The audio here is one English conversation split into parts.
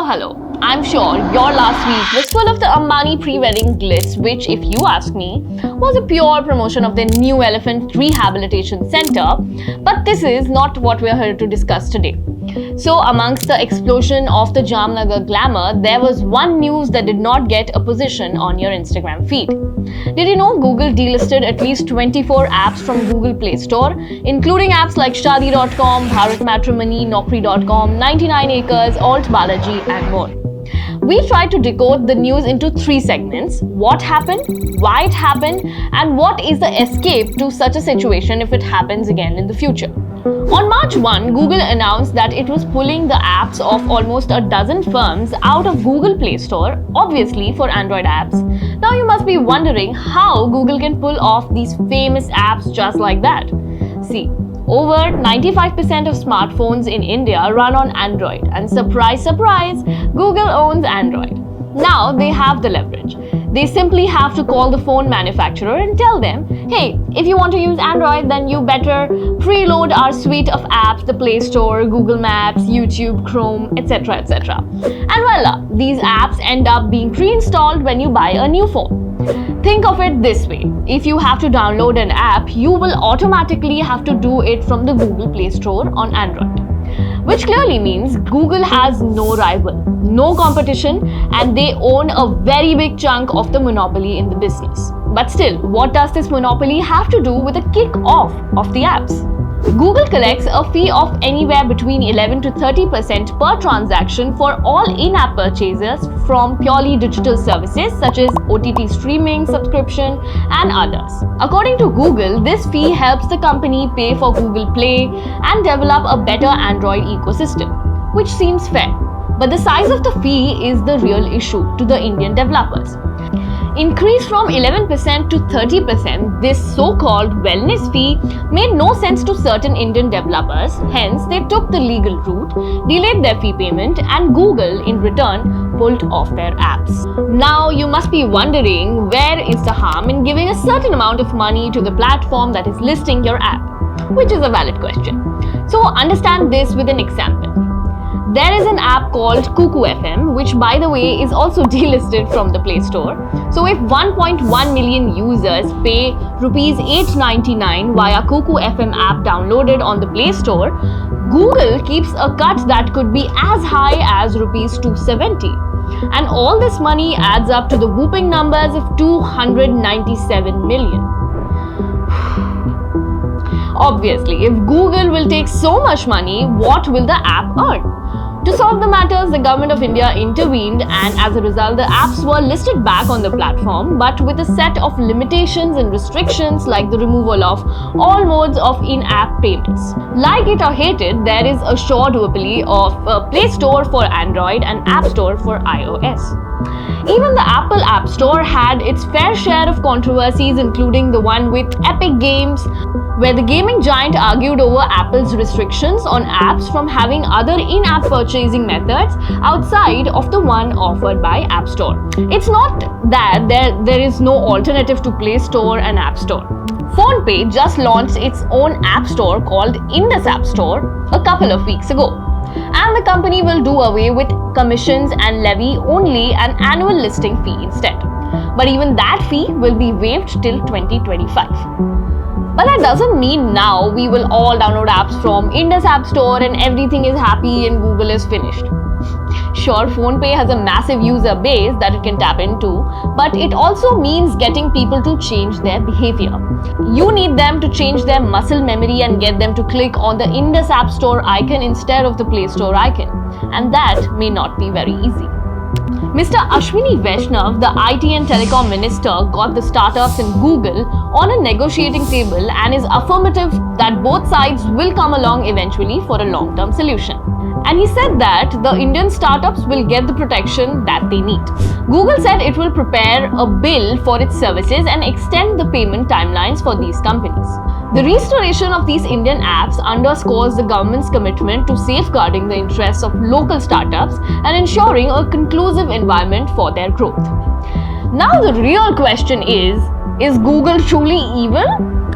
hello. I'm sure your last week was full of the Ambani pre-wedding glitz, which, if you ask me, was a pure promotion of their new elephant rehabilitation center. But this is not what we're here to discuss today. So, amongst the explosion of the Jamnagar glamour, there was one news that did not get a position on your Instagram feed. Did you know Google delisted at least 24 apps from Google Playstore, including apps like Shadi.com, Bharat Matrimony, Naukri.com, 99 Acres, Alt Balaji, and more. We tried to decode the news into 3 segments: what happened, why it happened, and what is the escape to such a situation if it happens again in the future. On March 1, Google announced that it was pulling the apps of almost a dozen firms out of Google Play Store, obviously for Android apps. Now you must be wondering how Google can pull off these famous apps just like that. See, over 95% of smartphones in India run on Android, and surprise, surprise, Google owns Android. Now they have the leverage. They simply have to call the phone manufacturer and tell them, hey, if you want to use Android, then you better preload our suite of apps, the Play Store, Google Maps, YouTube, Chrome, etc., etc. And voila, these apps end up being pre-installed when you buy a new phone. Think of it this way: if you have to download an app, you will automatically have to do it from the Google Play Store on Android. Which clearly means Google has no rival, no competition, and they own a very big chunk of the monopoly in the business. But still, what does this monopoly have to do with the kick-off of the apps? Google collects a fee of anywhere between 11 to 30% per transaction for all in-app purchases from purely digital services such as OTT streaming, subscription, and others. According to Google, this fee helps the company pay for Google Play and develop a better Android ecosystem, which seems fair. But the size of the fee is the real issue to the Indian developers. Increased from 11% to 30%, this so-called wellness fee made no sense to certain Indian developers. Hence, they took the legal route, delayed their fee payment, and Google, in return, pulled off their apps. Now, you must be wondering, where is the harm in giving a certain amount of money to the platform that is listing your app? Which is a valid question. So, understand this with an example. There is an app called Kuku FM, which, by the way, is also delisted from the Play Store. So if 1.1 million users pay rupees 8.99 via Kuku FM app downloaded on the Play Store, Google keeps a cut that could be as high as rupees 270. And all this money adds up to the whooping numbers of 297 million. Obviously, if Google will take so much money, what will the app earn? To solve the matters, the government of India intervened, and as a result, the apps were listed back on the platform, but with a set of limitations and restrictions like the removal of all modes of in-app payments. Like it or hate it, there is a sure duopoly of Play Store for Android and App Store for iOS. Even the Apple App Store had its fair share of controversies, including the one with Epic Games, where the gaming giant argued over Apple's restrictions on apps from having other in-app purchasing methods outside of the one offered by App Store. It's not that there is no alternative to Play Store and App Store. PhonePe just launched its own app store called Indus App Store a couple of weeks ago. And the company will do away with commissions and levy only an annual listing fee instead. But even that fee will be waived till 2025. But that doesn't mean now we will all download apps from Indus App Store and everything is happy and Google is finished. Sure, PhonePe has a massive user base that it can tap into, but it also means getting people to change their behavior. You need them to change their muscle memory and get them to click on the Indus App Store icon instead of the Play Store icon. And that may not be very easy. Mr. Ashwini Vaishnav, the IT and Telecom Minister, got the startups and Google on a negotiating table and is affirmative that both sides will come along eventually for a long-term solution. And he said that the Indian startups will get the protection that they need. Google said it will prepare a bill for its services and extend the payment timelines for these companies. The restoration of these Indian apps underscores the government's commitment to safeguarding the interests of local startups and ensuring a conclusive environment for their growth. Now the real question is Google truly evil?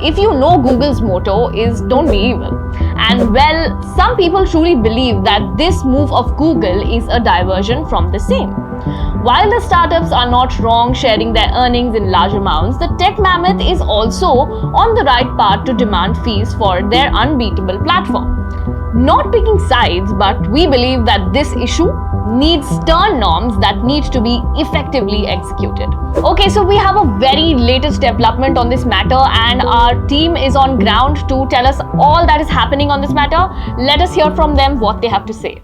If you know Google's motto is don't be evil, And well, some people truly believe that this move of Google is a diversion from the same. While the startups are not wrong sharing their earnings in large amounts, the tech mammoth is also on the right path to demand fees for their unbeatable platform. Not picking sides, but we believe that this issue needs stern norms that need to be effectively executed. Okay, so we have a very latest development on this matter and our team is on ground to tell us all that is happening on this matter. Let us hear from them what they have to say.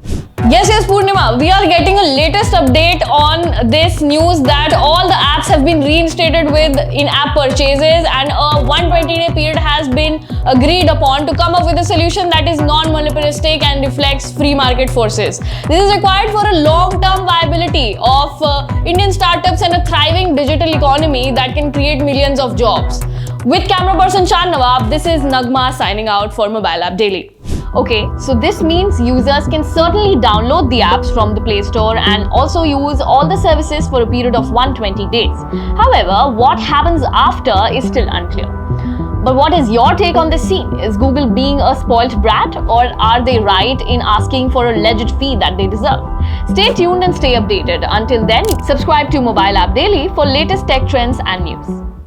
Yes, Purnima, we are getting a latest update on this news that all the apps have been reinstated with in-app purchases and a 120-day period has been agreed upon to come up with a solution that is non-monopolistic and reflects free market forces. This is required for a long-term viability of Indian startups and a thriving digital economy that can create millions of jobs. With camera person Shan Nawab, this is Nagma signing out for Mobile App Daily. Okay, so this means users can certainly download the apps from the Play Store and also use all the services for a period of 120 days. However, what happens after is still unclear. But what is your take on this scene? Is Google being a spoilt brat, or are they right in asking for a alleged fee that they deserve? Stay tuned and stay updated. Until then, subscribe to Mobile App Daily for latest tech trends and news.